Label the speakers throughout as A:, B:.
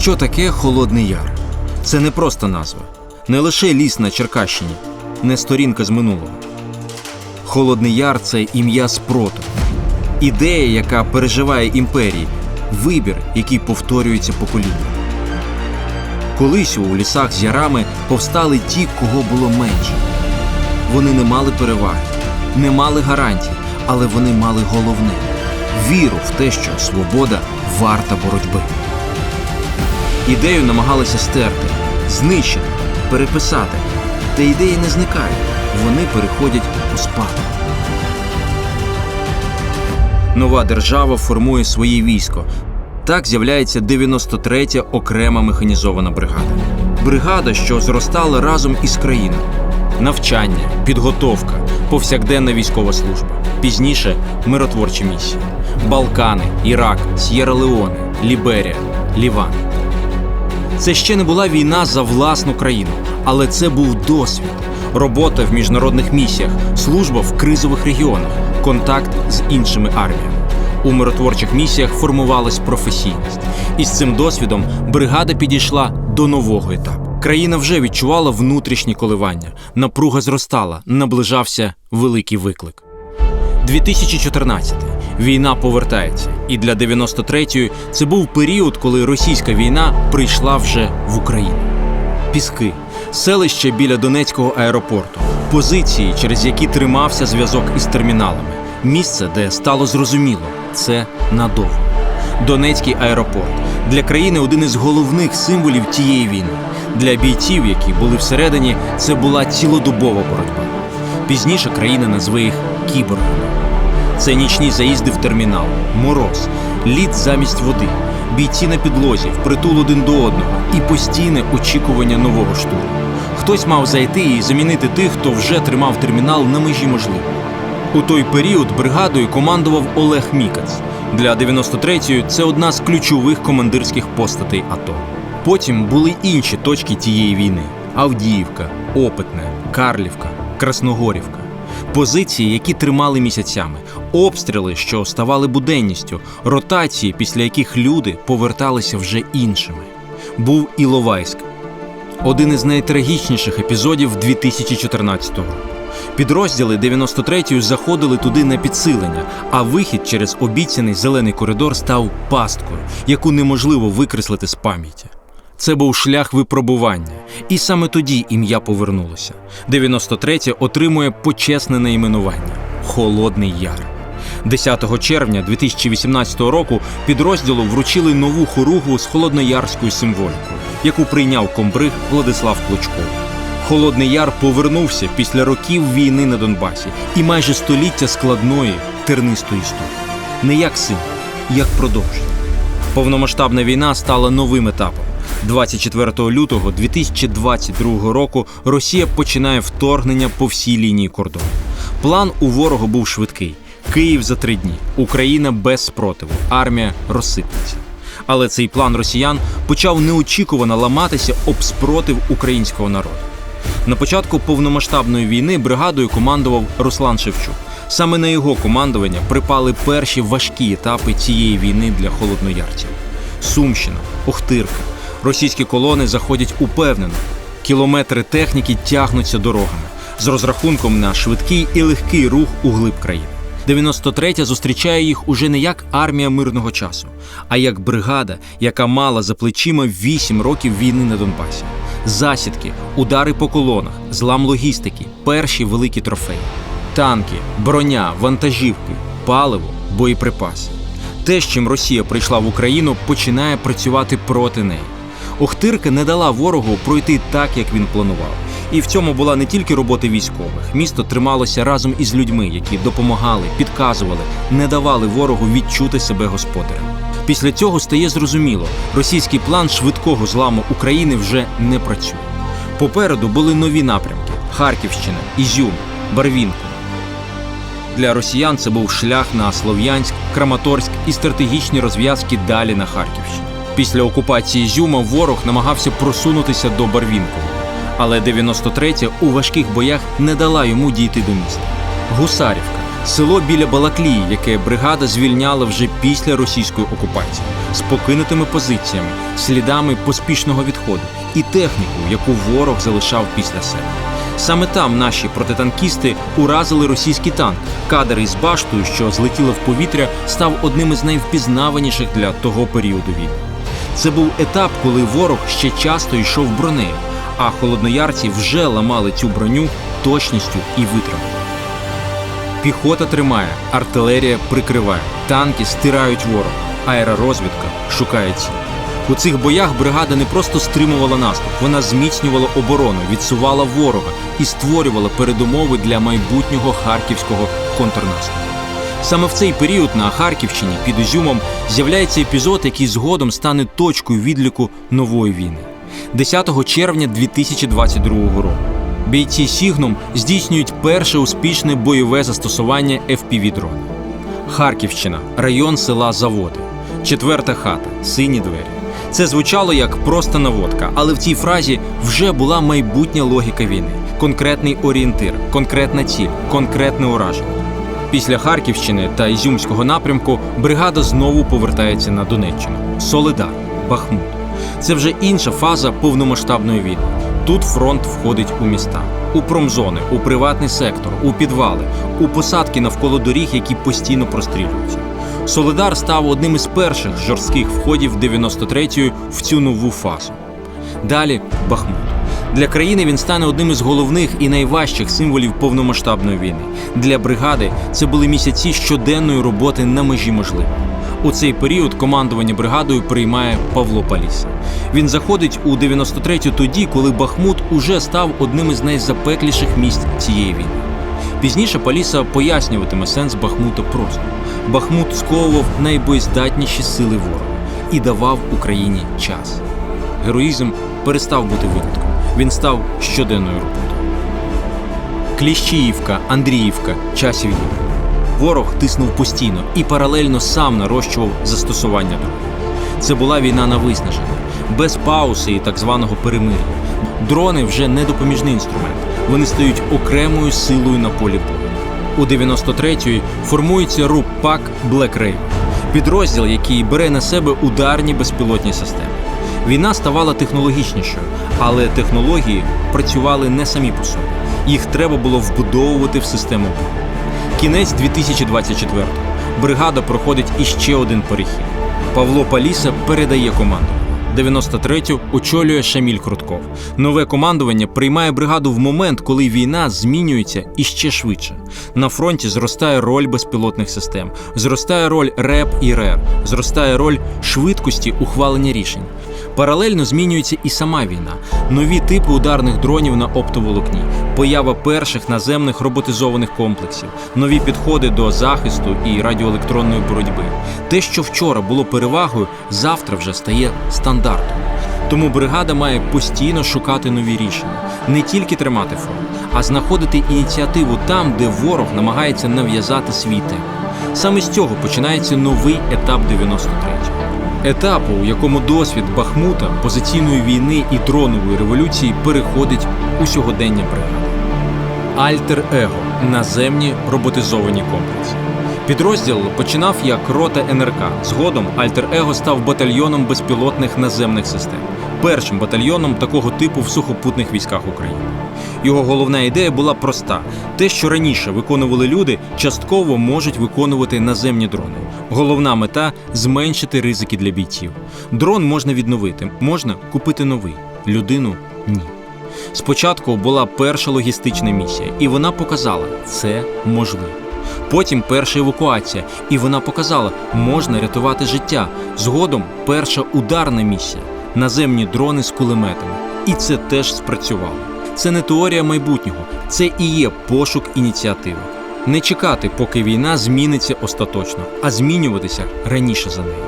A: Що таке Холодний Яр? Це не просто назва, не лише ліс на Черкащині, не сторінка з минулого. Холодний Яр – це ім'я спротиву, ідея, яка переживає імперії, вибір, який повторюється покоління. Колись у лісах з ярами повстали ті, кого було менше. Вони не мали переваги, не мали гарантій, але вони мали головне – віру в те, що свобода варта боротьби. Ідею намагалися стерти, знищити, переписати. Та ідеї не зникають, вони переходять у спадок. Нова держава формує своє військо. Так з'являється 93-я окрема механізована бригада. Бригада, що зростала разом із країною. Навчання, підготовка, повсякденна військова служба. Пізніше – миротворчі місії. Балкани, Ірак, С'єра-Леоне, Ліберія, Ліван. Це ще не була війна за власну країну, але це був досвід. Робота в міжнародних місіях, служба в кризових регіонах, контакт з іншими арміями. У миротворчих місіях формувалась професійність. І з цим досвідом бригада підійшла до нового етапу. Країна вже відчувала внутрішні коливання. Напруга зростала, наближався великий виклик. 2014. Війна повертається. І для 93-ї це був період, коли російська війна прийшла вже в Україну. Піски, селище біля Донецького аеропорту, позиції, через які тримався зв'язок із терміналами. Місце, де стало зрозуміло – це надовго. Донецький аеропорт – для країни один із головних символів тієї війни. Для бійців, які були всередині, це була цілодобова боротьба. Пізніше країна назве їх кіборгами. Це нічні заїзди в термінал, мороз, лід замість води, бійці на підлозі, впритул один до одного і постійне очікування нового штурму. Хтось мав зайти і замінити тих, хто вже тримав термінал на межі можливого. У той період бригадою командував Олег Мікац. Для 93-ї це одна з ключових командирських постатей АТО. Потім були інші точки тієї війни – Авдіївка, Опитне, Карлівка, Красногорівка. Позиції, які тримали місяцями, обстріли, що ставали буденністю, ротації, після яких люди поверталися вже іншими. Був Іловайськ – один із найтрагічніших епізодів 2014 року. Підрозділи 93-ї заходили туди на підсилення, а вихід через обіцяний зелений коридор став пасткою, яку неможливо викреслити з пам'яті. Це був шлях випробування, і саме тоді ім'я повернулося. 93-я отримує почесне найменування – Холодний Яр. 10 червня 2018 року підрозділу вручили нову хоругву з холодноярською символікою, яку прийняв комбриг Владислав Клочков. Холодний Яр повернувся після років війни на Донбасі і майже століття складної, тернистої історії. Не як символ, як продовження. Повномасштабна війна стала новим етапом. 24 лютого 2022 року Росія починає вторгнення по всій лінії кордону. План у ворога був швидкий. Київ за 3 дні, Україна без спротиву, армія розсипеться. Але цей план росіян почав неочікувано ламатися об спротив українського народу. На початку повномасштабної війни бригадою командував Руслан Шевчук. Саме на його командування припали перші важкі етапи цієї війни для холодноярців. Сумщина, Охтирка. Російські колони заходять упевнено. Кілометри техніки тягнуться дорогами, з розрахунком на швидкий і легкий рух у глиб країни. 93-я зустрічає їх уже не як армія мирного часу, а як бригада, яка мала за плечима 8 років війни на Донбасі. Засідки, удари по колонах, злам логістики, перші великі трофеї. Танки, броня, вантажівки, паливо, боєприпаси. Те, з чим Росія прийшла в Україну, починає працювати проти неї. Охтирка не дала ворогу пройти так, як він планував. І в цьому була не тільки робота військових. Місто трималося разом із людьми, які допомагали, підказували, не давали ворогу відчути себе господарем. Після цього стає зрозуміло, російський план швидкого зламу України вже не працює. Попереду були нові напрямки – Харківщина, Ізюм, Барвінко. Для росіян це був шлях на Слов'янськ, Краматорськ і стратегічні розв'язки далі на Харківщині. Після окупації Ізюма ворог намагався просунутися до Барвінкового. Але 93-я у важких боях не дала йому дійти до міста. Гусарівка Село біля Балаклії, яке бригада звільняла вже після російської окупації, з покинутими позиціями, слідами поспішного відходу і техніку, яку ворог залишав після себе. Саме там наші протитанкісти уразили російський танк. Кадр із баштою, що злетіла в повітря, став одним із найвпізнаваніших для того періоду війни. Це був етап, коли ворог ще часто йшов бронею, а холодноярці вже ламали цю броню точністю і витримкою. Піхота тримає, артилерія прикриває, танки стирають ворога, аеророзвідка шукає ціль. У цих боях бригада не просто стримувала наступ, вона зміцнювала оборону, відсувала ворога і створювала передумови для майбутнього харківського контрнаступу. Саме в цей період на Харківщині під Ізюмом з'являється епізод, який згодом стане точкою відліку нової війни. 10 червня 2022 року бійці Сігнум здійснюють перше успішне бойове застосування FPV-дрона. Харківщина, район села Заводи, 4-та хата, сині двері. Це звучало як просто наводка, але в цій фразі вже була майбутня логіка війни, конкретний орієнтир, конкретна ціль, конкретне ураження. Після Харківщини та Ізюмського напрямку бригада знову повертається на Донеччину. Солидар, Бахмут. Це вже інша фаза повномасштабної війни. Тут фронт входить у міста, у промзони, у приватний сектор, у підвали, у посадки навколо доріг, які постійно прострілюються. Солидар став одним із перших жорстких входів 93-ї в цю нову фазу. Далі Бахмут. Для країни він стане одним із головних і найважчих символів повномасштабної війни. Для бригади це були місяці щоденної роботи на межі можливого. У цей період командування бригадою приймає Павло Паліса. Він заходить у 93-ю тоді, коли Бахмут уже став одним із найзапекліших місць цієї війни. Пізніше Паліса пояснюватиме сенс Бахмута просто. Бахмут сковував найбоєздатніші сили ворога і давав Україні час. Героїзм перестав бути винятком. Він став щоденною роботою. Кліщіївка, Андріївка, Часів-Яр. Ворог тиснув постійно і паралельно сам нарощував застосування дронів. Це була війна на виснаження, без паузи і так званого перемир'я. Дрони вже не допоміжний інструмент. Вони стають окремою силою на полі бою. У 93-ї формується РУП-ПАК Black Raven, підрозділ, який бере на себе ударні безпілотні системи. Війна ставала технологічнішою, але технології працювали не самі по собі. Їх треба було вбудовувати в систему бою. Кінець 2024-го. Бригада проходить іще один перехід. Павло Паліса передає команду. 93-ю очолює Шаміль Крутков. Нове командування приймає бригаду в момент, коли війна змінюється іще швидше. На фронті зростає роль безпілотних систем, зростає роль РЕП і РЕР, зростає роль швидкості ухвалення рішень. Паралельно змінюється і сама війна. Нові типи ударних дронів на оптоволокні, поява перших наземних роботизованих комплексів, нові підходи до захисту і радіоелектронної боротьби. Те, що вчора було перевагою, завтра вже стає стандартом. Тому бригада має постійно шукати нові рішення, не тільки тримати фронт, а знаходити ініціативу там, де ворог намагається нав'язати свій темп. Саме з цього починається новий етап 93-го. Етапу, у якому досвід Бахмута, позиційної війни і дронової революції переходить у сьогодення бригади. Альтер-Его – наземні роботизовані комплекси. Підрозділ починав як рота НРК. Згодом Альтер-Его став батальйоном безпілотних наземних систем. Першим батальйоном такого типу в сухопутних військах України. Його головна ідея була проста. Те, що раніше виконували люди, частково можуть виконувати наземні дрони. Головна мета – зменшити ризики для бійців. Дрон можна відновити, можна купити новий. Людину – ні. Спочатку була перша логістична місія, і вона показала – це можливо. Потім перша евакуація, і вона показала – можна рятувати життя. Згодом перша ударна місія – наземні дрони з кулеметами. І це теж спрацювало. Це не теорія майбутнього, це і є пошук ініціативи. Не чекати, поки війна зміниться остаточно, а змінюватися раніше за нею.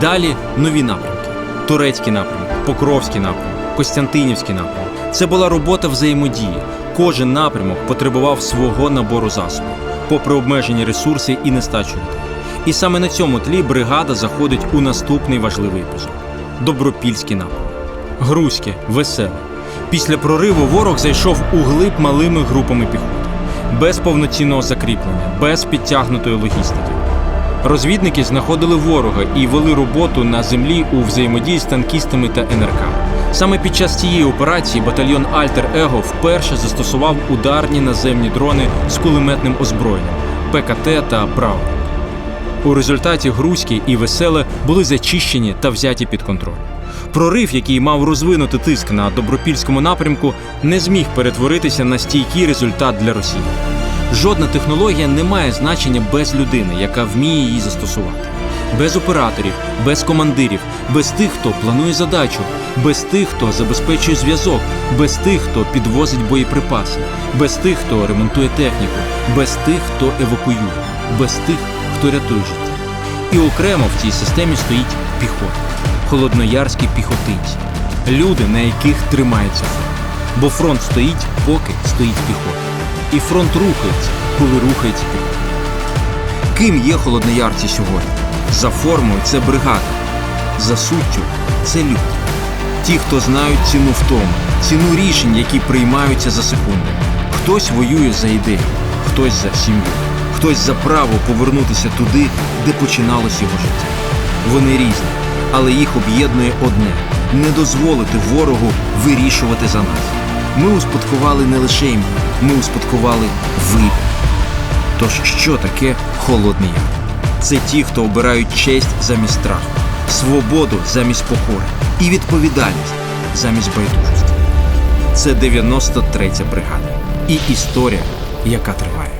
A: Далі нові напрямки. Турецький напрямок, Покровський напрямок, Костянтинівський напрямок. Це була робота взаємодії. Кожен напрямок потребував свого набору засобів, попри обмежені ресурси і нестачу людей. І саме на цьому тлі бригада заходить у наступний важливий епізод – Добропільський напрямок. Грузьке, Веселе. Після прориву ворог зайшов у глиб малими групами піхоти. без повноцінного закріплення, без підтягнутої логістики. Розвідники знаходили ворога і вели роботу на землі у взаємодії з танкістами та НРК. Саме під час цієї операції батальйон Альтер-Его вперше застосував ударні наземні дрони з кулеметним озброєнням – ПКТ та Браунінг. У результаті Грузьке і Веселе були зачищені та взяті під контроль. Прорив, який мав розвинути тиск на Добропільському напрямку, не зміг перетворитися на стійкий результат для Росії. Жодна технологія не має значення без людини, яка вміє її застосувати. Без операторів, без командирів, без тих, хто планує задачу, без тих, хто забезпечує зв'язок, без тих, хто підвозить боєприпаси, без тих, хто ремонтує техніку, без тих, хто евакуює, без тих, хто рятує життя. І окремо в цій системі стоїть піхота. Холодноярські піхотинці. Люди, на яких тримається фронт. Бо фронт стоїть, поки стоїть піхота. І фронт рухається, коли рухається піхота. Ким є холодноярці сьогодні? За формою – це бригада. За суттю – це люди. Ті, хто знають ціну втоми, ціну рішень, які приймаються за секунди. Хтось воює за ідею, хтось за сім'ю, хтось за право повернутися туди, де починалось його життя. Вони різні, але їх об'єднує одне – не дозволити ворогу вирішувати за нас. Ми успадкували не лише ім'я, ми успадкували вибір. Тож що таке Холодний Яр? Це ті, хто обирають честь замість страху, свободу замість покори і відповідальність замість байдужості. Це 93-я бригада. І історія, яка триває.